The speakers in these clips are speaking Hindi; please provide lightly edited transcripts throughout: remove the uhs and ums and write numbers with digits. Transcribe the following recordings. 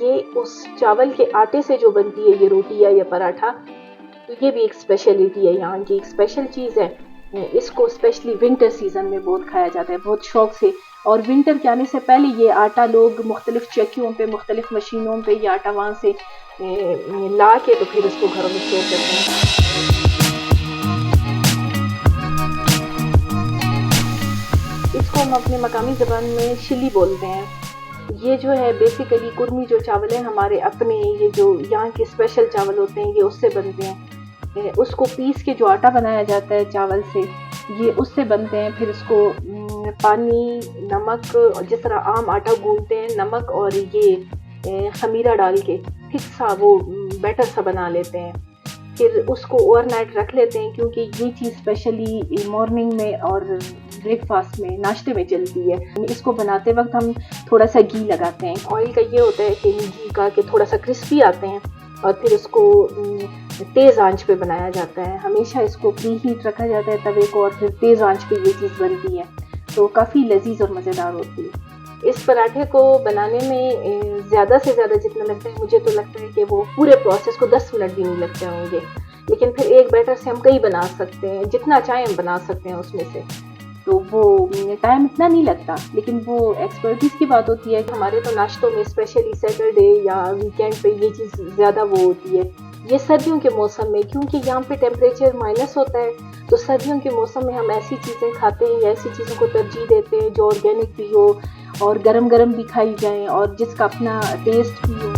ये उस चावल के आटे से जो बनती है ये रोटी या पराठा, तो ये भी एक स्पेशलिटी है यहाँ की, एक स्पेशल चीज़ है। इसको स्पेशली विंटर सीजन में बहुत खाया जाता है, बहुत शौक से। और विंटर के आने से पहले ये आटा लोग मुख्तलिफ चक्कियों पे, मुख्तलिफ मशीनों पे ये आटा वहाँ से ला के तो फिर उसको घरों में स्टोर करते हैं। इसको हम अपने मकामी ज़बान में शिली बोलते हैं। ये जो है बेसिकली कुरमी जो चावल है हमारे अपने, ये जो यहाँ के स्पेशल चावल होते हैं ये उससे बनते हैं। उसको पीस के जो आटा बनाया जाता है चावल से, ये उससे बनते हैं। फिर इसको पानी, नमक, जिस तरह आम आटा गूंदते हैं, नमक और ये खमीरा डाल के थिक सा वो बैटर सा बना लेते हैं। फिर उसको ओवरनाइट रख लेते हैं, क्योंकि ये चीज़ स्पेशली मॉर्निंग में और ब्रेकफास्ट में, नाश्ते में चलती है। इसको बनाते वक्त हम थोड़ा सा घी लगाते हैं। ऑयल का ये होता है कि घी का कि थोड़ा सा क्रिस्पी आते हैं, और फिर उसको तेज़ आंच पे बनाया जाता है। हमेशा इसको प्री हीट रखा जाता है तवे को, और फिर तेज़ आंच पे ये चीज़ बनती है, तो काफ़ी लजीज और मज़ेदार होती है। इस पराठे को बनाने में ज़्यादा से ज़्यादा जितना लगता है, मुझे तो लगता है कि वो पूरे प्रोसेस को 10 मिनट भी नहीं लगते होंगे। लेकिन फिर एक बैटर से हम कई बना सकते हैं, जितना चाहे हम बना सकते हैं उसमें से, तो वो टाइम इतना नहीं लगता। लेकिन वो एक्सपर्टीज़ की बात होती है। हमारे तो नाश्तों में स्पेशली सैटरडे या वीकेंड पे ये चीज़ ज़्यादा वो होती है। ये सर्दियों के मौसम में, क्योंकि यहाँ पे टेम्परेचर माइनस होता है, तो सर्दियों के मौसम में हम ऐसी चीज़ें खाते हैं या ऐसी चीज़ों को तरजीह देते हैं जो ऑर्गेनिक भी हो और गरम गरम भी खाई जाएं और जिसका अपना टेस्ट भी हो।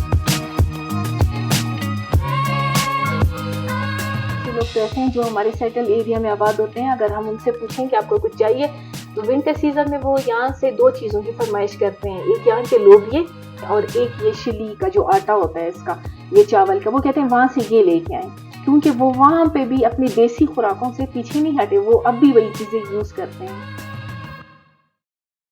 लोग तो ऐसे हैं जो हमारे सेटल एरिया में आबाद होते हैं, अगर हम उनसे पूछें कि आपको कुछ चाहिए, तो विंटर सीजन में वो यहाँ से 2 चीज़ों की फरमाइश करते हैं। एक यहाँ के लोबिये और एक ये शिली का जो आटा होता है इसका, ये चावल का, वो कहते हैं वहाँ से ये लेके आएँ, क्योंकि वो वहाँ पे भी अपनी देसी खुराकों से पीछे नहीं हटे, वो अब भी वही चीज़ें यूज़ करते हैं।